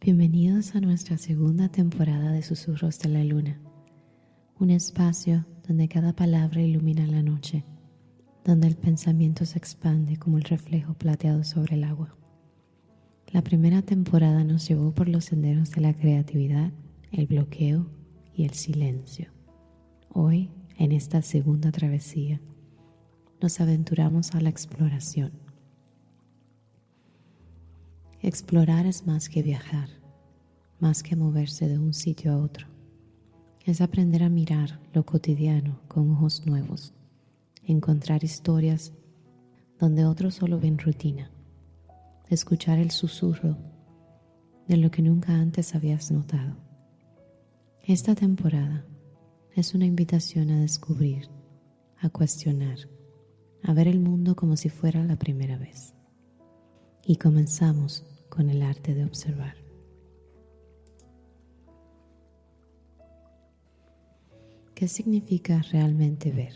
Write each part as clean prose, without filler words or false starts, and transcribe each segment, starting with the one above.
Bienvenidos a nuestra segunda temporada de Susurros de la Luna, un espacio donde cada palabra ilumina la noche, donde el pensamiento se expande como el reflejo plateado sobre el agua. La primera temporada nos llevó por los senderos de la creatividad, el bloqueo y el silencio. Hoy, en esta segunda travesía, nos aventuramos a la exploración. Explorar es más que viajar, más que moverse de un sitio a otro. Es aprender a mirar lo cotidiano con ojos nuevos, encontrar historias donde otros solo ven rutina, escuchar el susurro de lo que nunca antes habías notado. Esta temporada es una invitación a descubrir, a cuestionar, a ver el mundo como si fuera la primera vez. Y comenzamos con el arte de observar. ¿Qué significa realmente ver?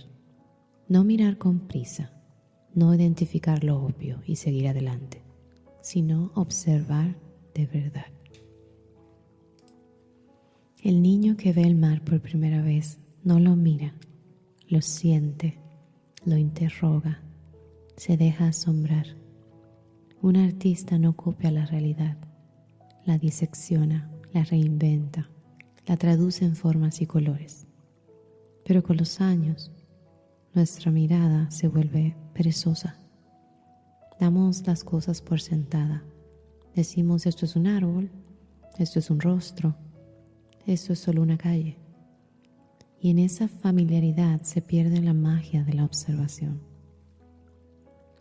No mirar con prisa, no identificar lo obvio y seguir adelante, sino observar de verdad. El niño que ve el mar por primera vez no lo mira, lo siente, lo interroga, se deja asombrar. Un artista no copia la realidad, la disecciona, la reinventa, la traduce en formas y colores. Pero con los años, nuestra mirada se vuelve perezosa. Damos las cosas por sentada. Decimos, esto es un árbol, esto es un rostro, esto es solo una calle. Y en esa familiaridad se pierde la magia de la observación.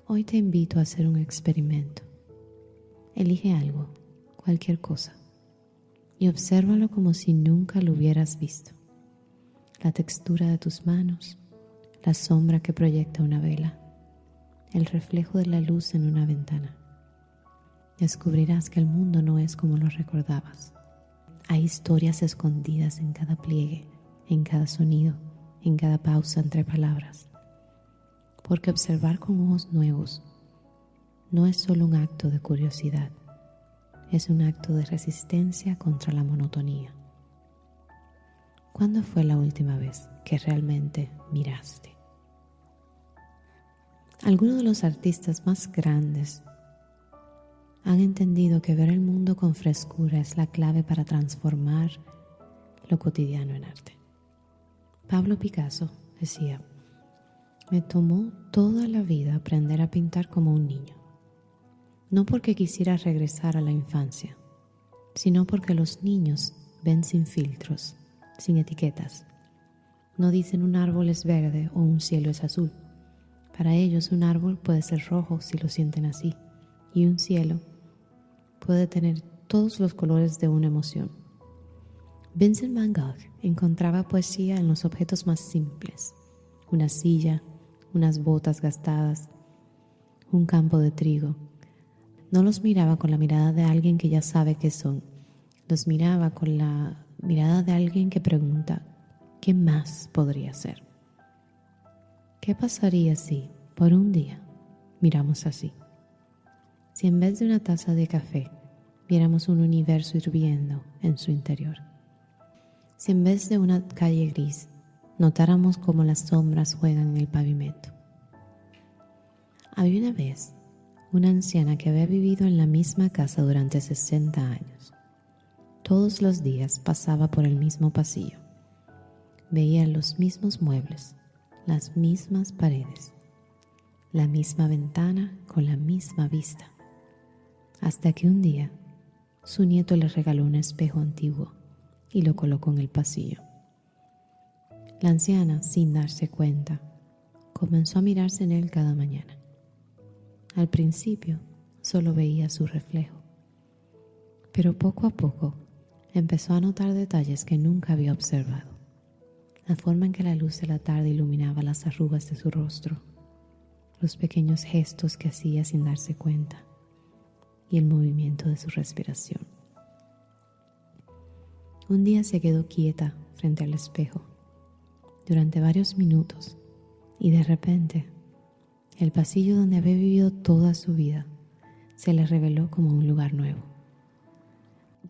Hoy te invito a hacer un experimento. Elige algo, cualquier cosa, y obsérvalo como si nunca lo hubieras visto. La textura de tus manos, la sombra que proyecta una vela, el reflejo de la luz en una ventana. Descubrirás que el mundo no es como lo recordabas. Hay historias escondidas en cada pliegue, en cada sonido, en cada pausa entre palabras. Porque observar con ojos nuevos no es solo un acto de curiosidad, es un acto de resistencia contra la monotonía. ¿Cuándo fue la última vez que realmente miraste? Algunos de los artistas más grandes han entendido que ver el mundo con frescura es la clave para transformar lo cotidiano en arte. Pablo Picasso decía: me tomó toda la vida aprender a pintar como un niño. No porque quisiera regresar a la infancia, sino porque los niños ven sin filtros, sin etiquetas. No dicen un árbol es verde o un cielo es azul. Para ellos un árbol puede ser rojo si lo sienten así, y un cielo puede tener todos los colores de una emoción. Vincent van Gogh encontraba poesía en los objetos más simples: una silla, unas botas gastadas, un campo de trigo. No los miraba con la mirada de alguien que ya sabe qué son. Los miraba con la mirada de alguien que pregunta, ¿qué más podría ser? ¿Qué pasaría si, por un día, miramos así? Si en vez de una taza de café, viéramos un universo hirviendo en su interior. Si en vez de una calle gris, notáramos cómo las sombras juegan en el pavimento. Había una vez una anciana que había vivido en la misma casa durante 60 años. Todos los días pasaba por el mismo pasillo. Veía los mismos muebles, las mismas paredes, la misma ventana con la misma vista. Hasta que un día su nieto le regaló un espejo antiguo y lo colocó en el pasillo. La anciana, sin darse cuenta, comenzó a mirarse en él cada mañana. Al principio solo veía su reflejo, pero poco a poco empezó a notar detalles que nunca había observado. La forma en que la luz de la tarde iluminaba las arrugas de su rostro, los pequeños gestos que hacía sin darse cuenta y el movimiento de su respiración. Un día se quedó quieta frente al espejo durante varios minutos y de repente el pasillo donde había vivido toda su vida se le reveló como un lugar nuevo.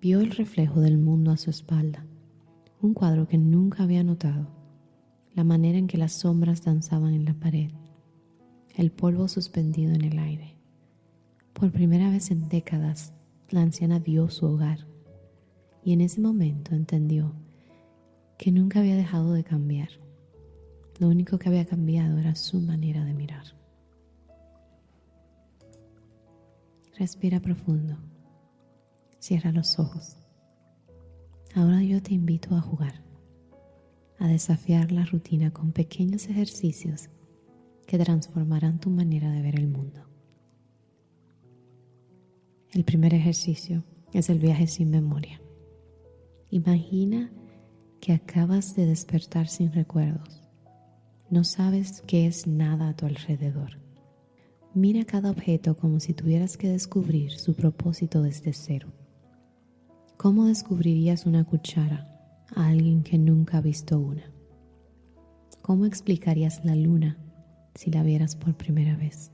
vio el reflejo del mundo a su espalda, un cuadro que nunca había notado, la manera en que las sombras danzaban en la pared, el polvo suspendido en el aire. Por primera vez en décadas, la anciana vio su hogar y en ese momento entendió que nunca había dejado de cambiar. Lo único que había cambiado era su manera de mirar. Respira profundo. Cierra los ojos. Ahora yo te invito a jugar, a desafiar la rutina con pequeños ejercicios que transformarán tu manera de ver el mundo. El primer ejercicio es el viaje sin memoria. Imagina que acabas de despertar sin recuerdos. No sabes qué es nada a tu alrededor. Mira cada objeto como si tuvieras que descubrir su propósito desde cero. ¿Cómo descubrirías una cuchara a alguien que nunca ha visto una? ¿Cómo explicarías la luna si la vieras por primera vez?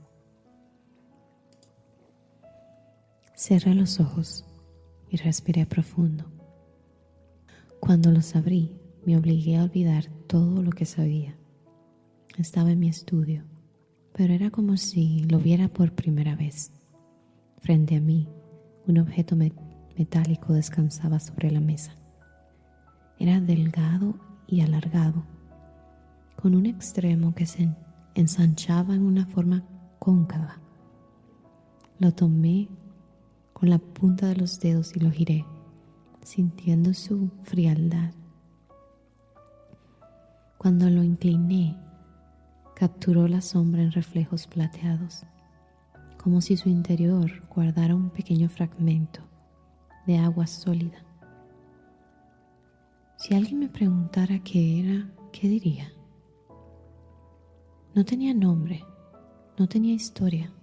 Cerré los ojos y respiré profundo. Cuando los abrí, me obligué a olvidar todo lo que sabía. Estaba en mi estudio, pero era como si lo viera por primera vez. Frente a mí, un objeto metálico descansaba sobre la mesa. Era delgado y alargado, con un extremo que se ensanchaba en una forma cóncava. Lo tomé con la punta de los dedos y lo giré, sintiendo su frialdad. Cuando lo incliné, capturó la sombra en reflejos plateados, como si su interior guardara un pequeño fragmento de agua sólida. Si alguien me preguntara qué era, ¿qué diría? No tenía nombre, no tenía historia.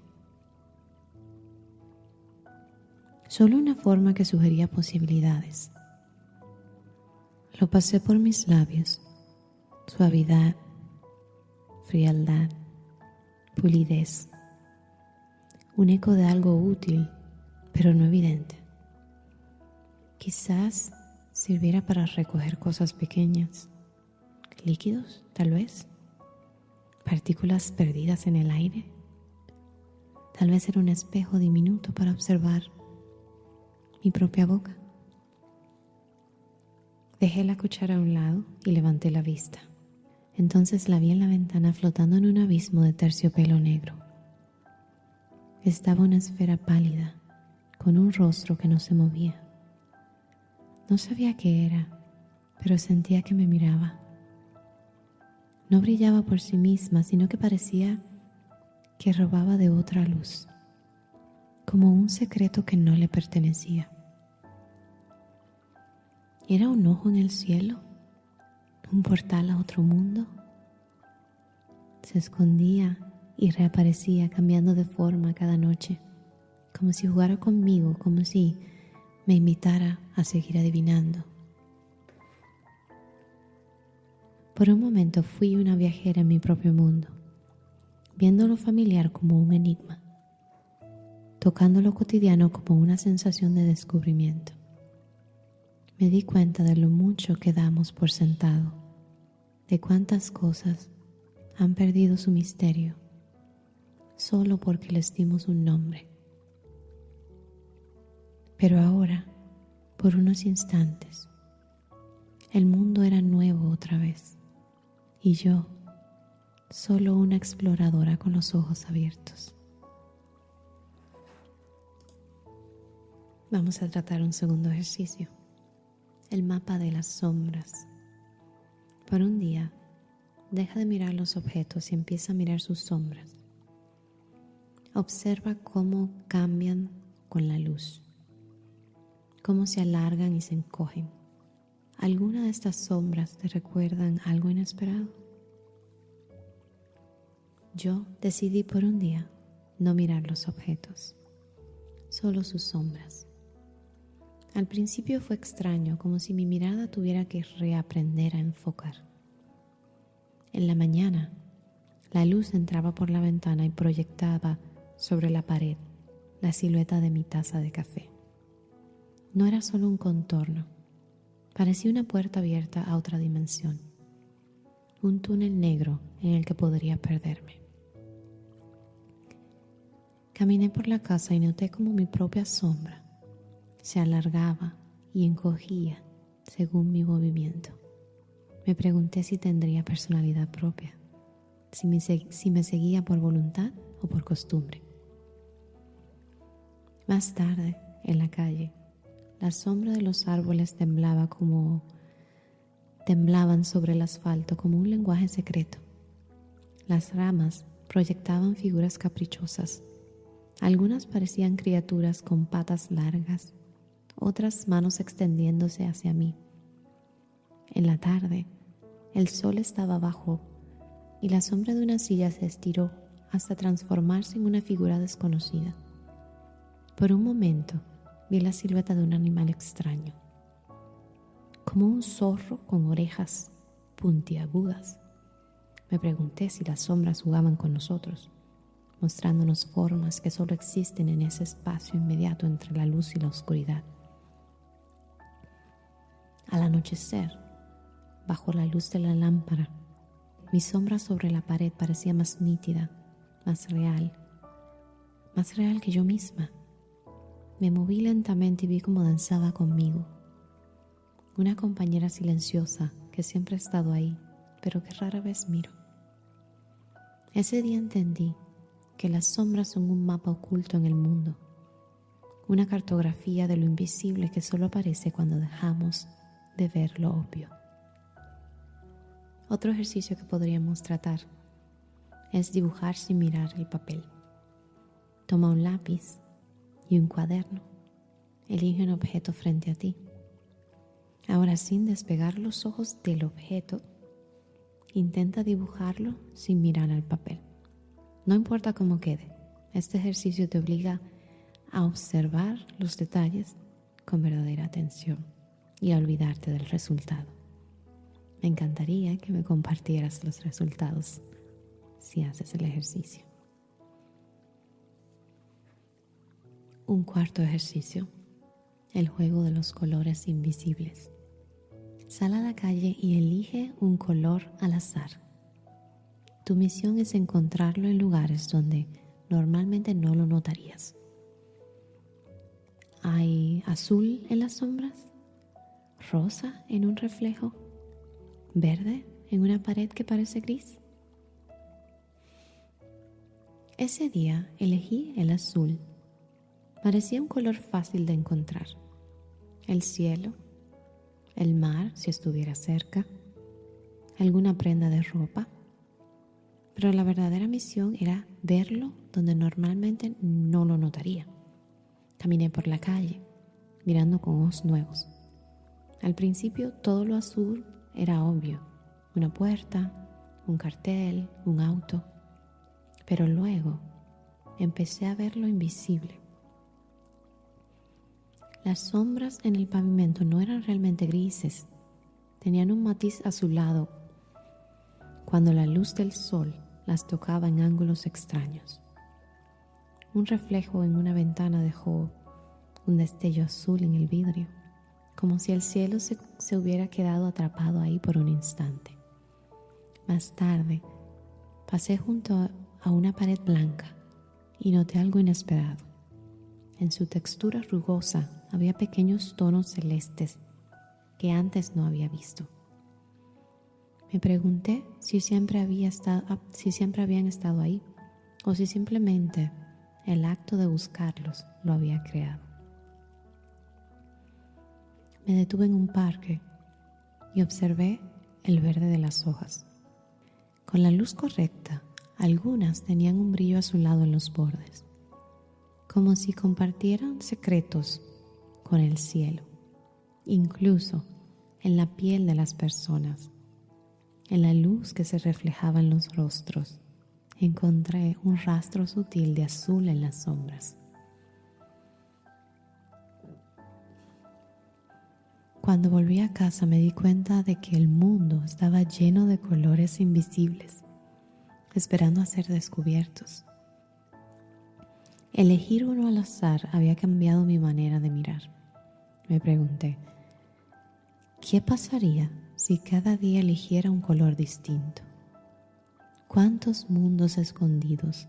Solo una forma que sugería posibilidades. Lo pasé por mis labios, suavidad, frialdad, pulidez, un eco de algo útil, pero no evidente. Quizás sirviera para recoger cosas pequeñas, líquidos, tal vez, partículas perdidas en el aire. Tal vez era un espejo diminuto para observar mi propia boca. Dejé la cuchara a un lado y levanté la vista. Entonces la vi en la ventana flotando en un abismo de terciopelo negro. Estaba una esfera pálida, con un rostro que no se movía. No sabía qué era, pero sentía que me miraba. No brillaba por sí misma, sino que parecía que robaba de otra luz, como un secreto que no le pertenecía. ¿Era un ojo en el cielo? ¿Un portal a otro mundo? Se escondía y reaparecía cambiando de forma cada noche, como si jugara conmigo, como si me invitara a seguir adivinando. Por un momento fui una viajera en mi propio mundo, viendo lo familiar como un enigma, tocando lo cotidiano como una sensación de descubrimiento. Me di cuenta de lo mucho que damos por sentado, de cuántas cosas han perdido su misterio solo porque les dimos un nombre. Pero ahora, por unos instantes, el mundo era nuevo otra vez y yo, solo una exploradora con los ojos abiertos. Vamos a tratar un segundo ejercicio. El mapa de las sombras. Por un día, deja de mirar los objetos y empieza a mirar sus sombras. Observa cómo cambian con la luz, cómo se alargan y se encogen. ¿Alguna de estas sombras te recuerdan algo inesperado? Yo decidí por un día no mirar los objetos, solo sus sombras. Al principio fue extraño, como si mi mirada tuviera que reaprender a enfocar. En la mañana, la luz entraba por la ventana y proyectaba sobre la pared la silueta de mi taza de café. no era solo un contorno, parecía una puerta abierta a otra dimensión, un túnel negro en el que podría perderme. Caminé por la casa y noté como mi propia sombra se alargaba y encogía según mi movimiento. Me pregunté si tendría personalidad propia, si me seguía por voluntad o por costumbre. Más tarde, en la calle, la sombra de los árboles temblaban sobre el asfalto como un lenguaje secreto. Las ramas proyectaban figuras caprichosas. Algunas parecían criaturas con patas largas, otras manos extendiéndose hacia mí. En la tarde, el sol estaba bajo y la sombra de una silla se estiró hasta transformarse en una figura desconocida. Por un momento vi la silueta de un animal extraño, como un zorro con orejas puntiagudas. Me pregunté si las sombras jugaban con nosotros, mostrándonos formas que solo existen en ese espacio inmediato entre la luz y la oscuridad. Al anochecer, bajo la luz de la lámpara, mi sombra sobre la pared parecía más nítida, más real que yo misma. Me moví lentamente y vi cómo danzaba conmigo. Una compañera silenciosa que siempre ha estado ahí, pero que rara vez miro. Ese día entendí que las sombras son un mapa oculto en el mundo, una cartografía de lo invisible que solo aparece cuando dejamos de ver lo obvio. Otro ejercicio que podríamos tratar es dibujar sin mirar el papel. Toma un lápiz y un cuaderno. Elige un objeto frente a ti. Ahora, sin despegar los ojos del objeto, intenta dibujarlo sin mirar al papel. No importa cómo quede, este ejercicio te obliga a observar los detalles con verdadera atención y a olvidarte del resultado. Me encantaría que me compartieras los resultados si haces el ejercicio. Un cuarto ejercicio, el juego de los colores invisibles. Sal a la calle y elige un color al azar. Tu misión es encontrarlo en lugares donde normalmente no lo notarías. ¿Hay azul en las sombras? ¿Rosa en un reflejo? ¿Verde en una pared que parece gris? Ese día elegí el azul. Parecía un color fácil de encontrar. El cielo, el mar si estuviera cerca, alguna prenda de ropa. Pero la verdadera misión era verlo donde normalmente no lo notaría. Caminé por la calle, mirando con ojos nuevos. Al principio todo lo azul era obvio, una puerta, un cartel, un auto. Pero luego empecé a ver lo invisible. Las sombras en el pavimento no eran realmente grises, tenían un matiz azulado cuando la luz del sol las tocaba en ángulos extraños. Un reflejo en una ventana dejó un destello azul en el vidrio, como si el cielo se hubiera quedado atrapado ahí por un instante. Más tarde, pasé junto a una pared blanca y noté algo inesperado. En su textura rugosa había pequeños tonos celestes que antes no había visto. Me pregunté si siempre habían estado ahí o si simplemente el acto de buscarlos lo había creado. Me detuve en un parque y observé el verde de las hojas. Con la luz correcta, algunas tenían un brillo azulado en los bordes, como si compartieran secretos con el cielo, incluso en la piel de las personas. En la luz que se reflejaba en los rostros, encontré un rastro sutil de azul en las sombras. Cuando volví a casa me di cuenta de que el mundo estaba lleno de colores invisibles, esperando a ser descubiertos. Elegir uno al azar había cambiado mi manera de mirar. Me pregunté, ¿qué pasaría si cada día eligiera un color distinto? ¿Cuántos mundos escondidos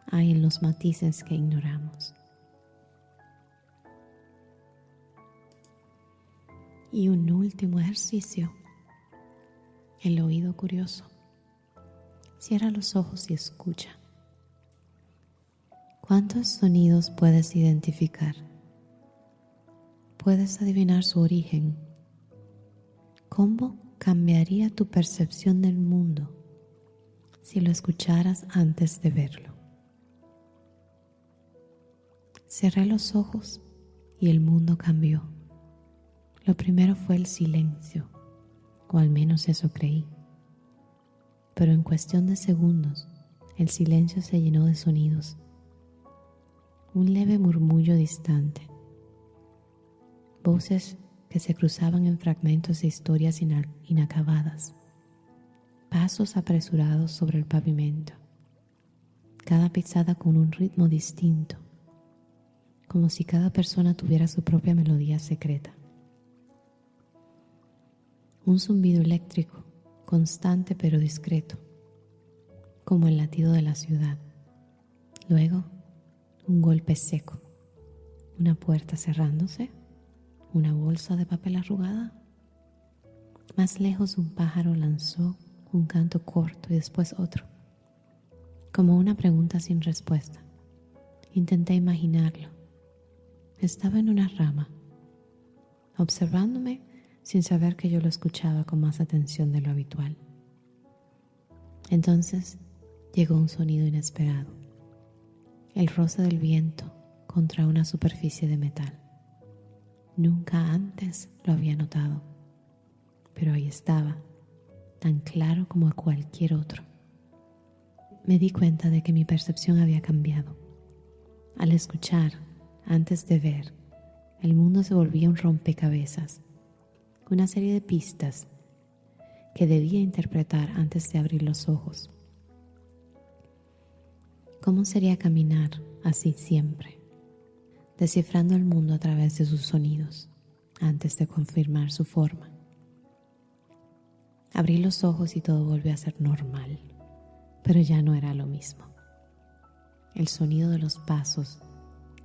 hay en los matices que ignoramos? Y un último ejercicio, el oído curioso. Cierra los ojos y escucha. ¿Cuántos sonidos puedes identificar? ¿Puedes adivinar su origen? ¿Cómo cambiaría tu percepción del mundo si lo escucharas antes de verlo? Cerré los ojos y el mundo cambió. Lo primero fue el silencio, o al menos eso creí. Pero en cuestión de segundos, el silencio se llenó de sonidos. Un leve murmullo distante. Voces que se cruzaban en fragmentos de historias inacabadas. Pasos apresurados sobre el pavimento. Cada pisada con un ritmo distinto. Como si cada persona tuviera su propia melodía secreta. Un zumbido eléctrico, constante pero discreto, como el latido de la ciudad. Luego, un golpe seco, una puerta cerrándose, una bolsa de papel arrugada. Más lejos un pájaro lanzó un canto corto y después otro, como una pregunta sin respuesta. Intenté imaginarlo. Estaba en una rama, observándome sin saber que yo lo escuchaba con más atención de lo habitual. Entonces llegó un sonido inesperado, el roce del viento contra una superficie de metal. Nunca antes lo había notado, pero ahí estaba, tan claro como a cualquier otro. Me di cuenta de que mi percepción había cambiado. Al escuchar, antes de ver, el mundo se volvía un rompecabezas, una serie de pistas que debía interpretar antes de abrir los ojos. ¿Cómo sería caminar así siempre, descifrando el mundo a través de sus sonidos, antes de confirmar su forma? Abrí los ojos y todo volvió a ser normal, pero ya no era lo mismo. El sonido de los pasos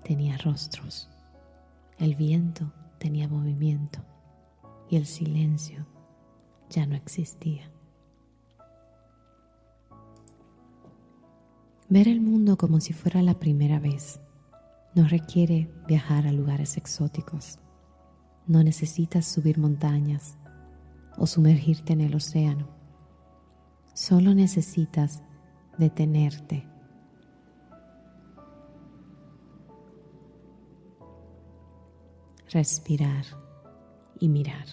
tenía rostros, el viento tenía movimiento y el silencio ya no existía. Ver el mundo como si fuera la primera vez no requiere viajar a lugares exóticos. No necesitas subir montañas o sumergirte en el océano. Solo necesitas detenerte. Respirar y mirar.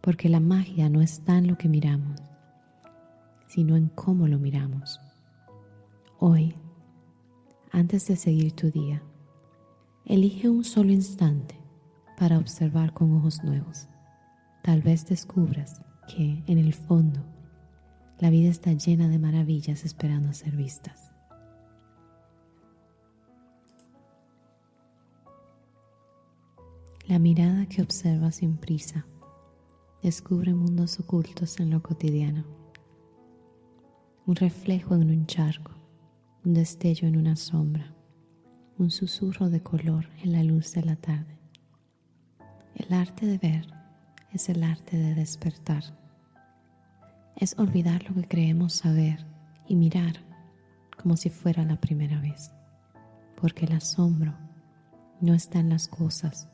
Porque la magia no está en lo que miramos, sino en cómo lo miramos. Hoy, antes de seguir tu día, elige un solo instante para observar con ojos nuevos. Tal vez descubras que, en el fondo, la vida está llena de maravillas esperando a ser vistas. La mirada que observa sin prisa descubre mundos ocultos en lo cotidiano. Un reflejo en un charco, un destello en una sombra, un susurro de color en la luz de la tarde. El arte de ver es el arte de despertar. Es olvidar lo que creemos saber y mirar como si fuera la primera vez. Porque el asombro no está en las cosas,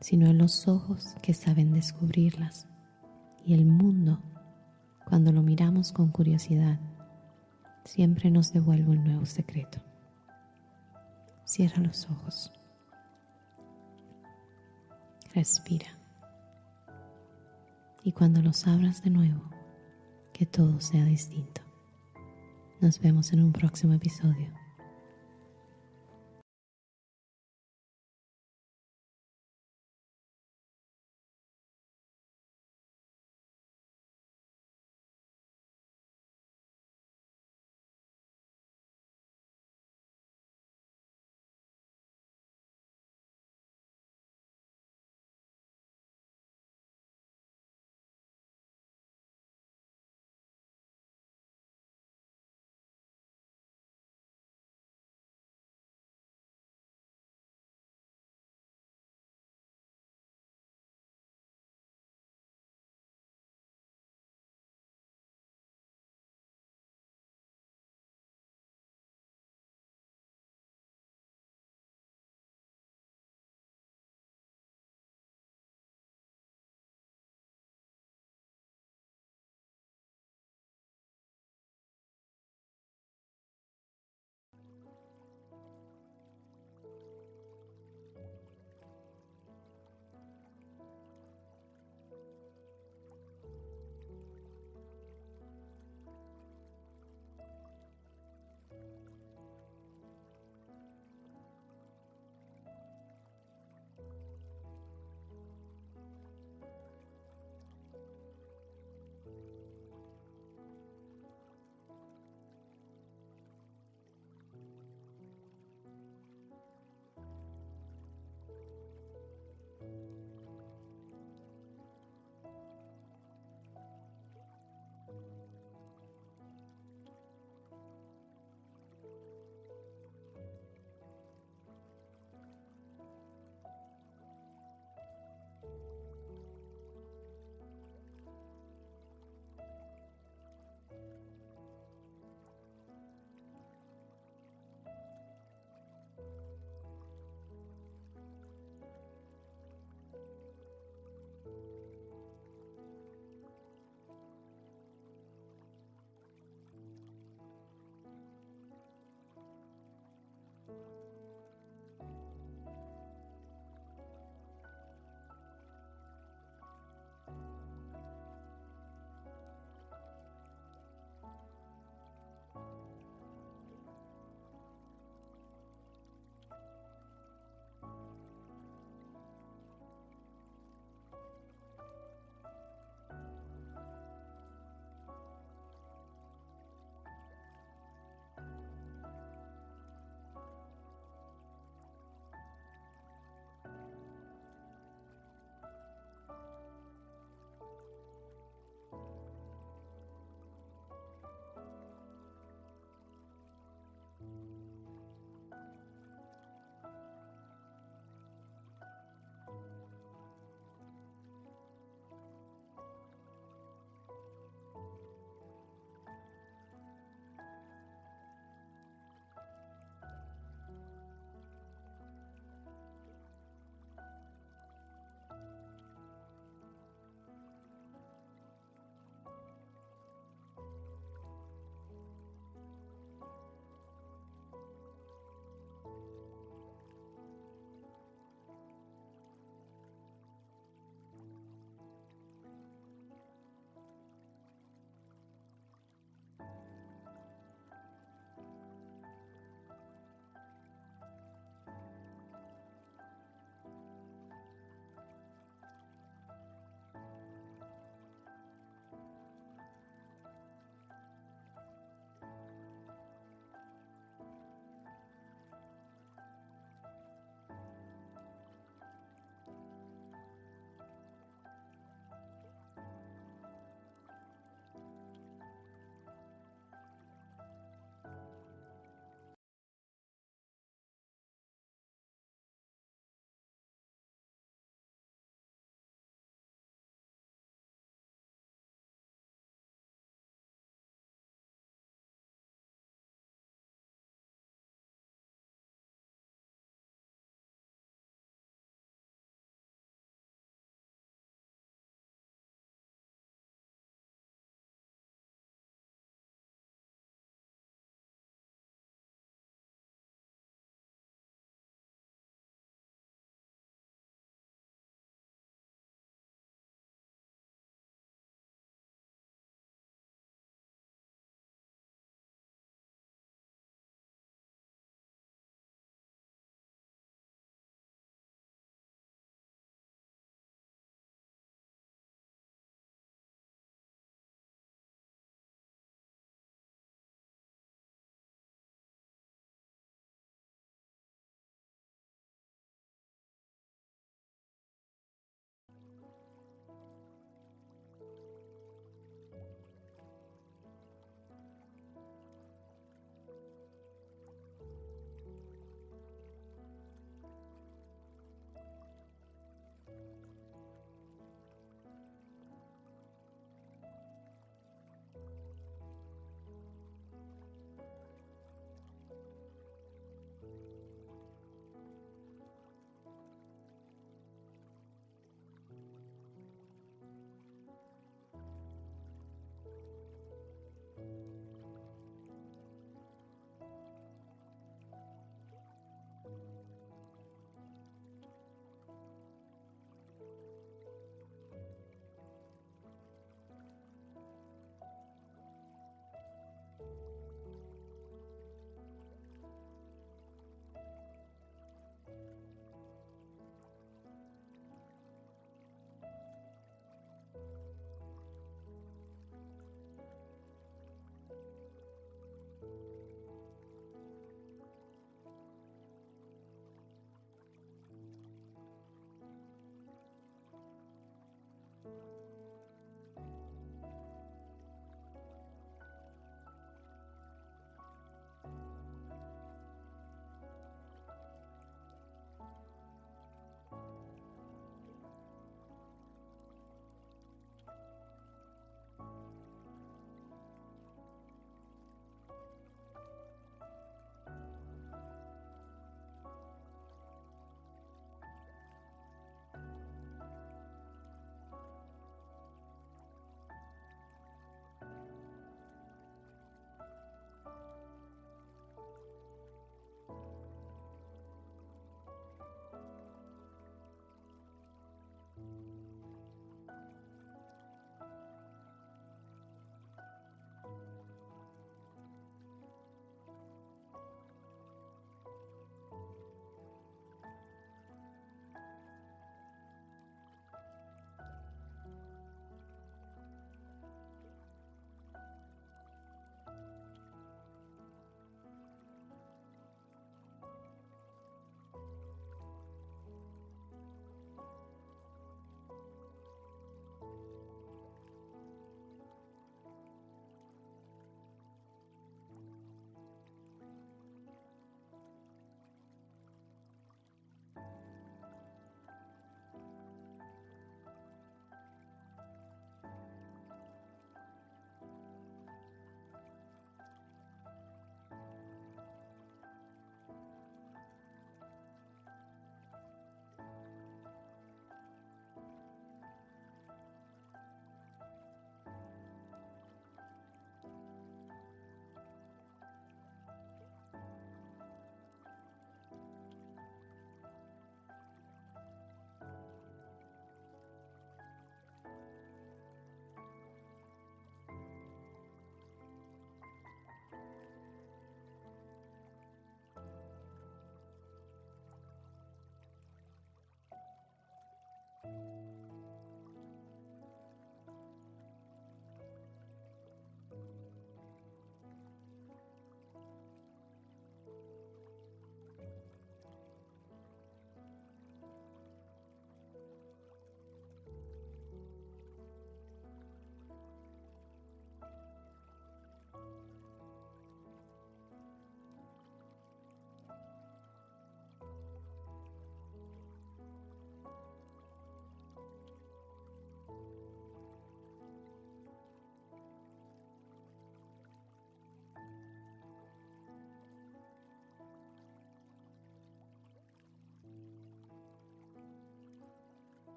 sino en los ojos que saben descubrirlas. Y el mundo, cuando lo miramos con curiosidad, siempre nos devuelve un nuevo secreto. Cierra los ojos. Respira. Y cuando los abras de nuevo, que todo sea distinto. Nos vemos en un próximo episodio.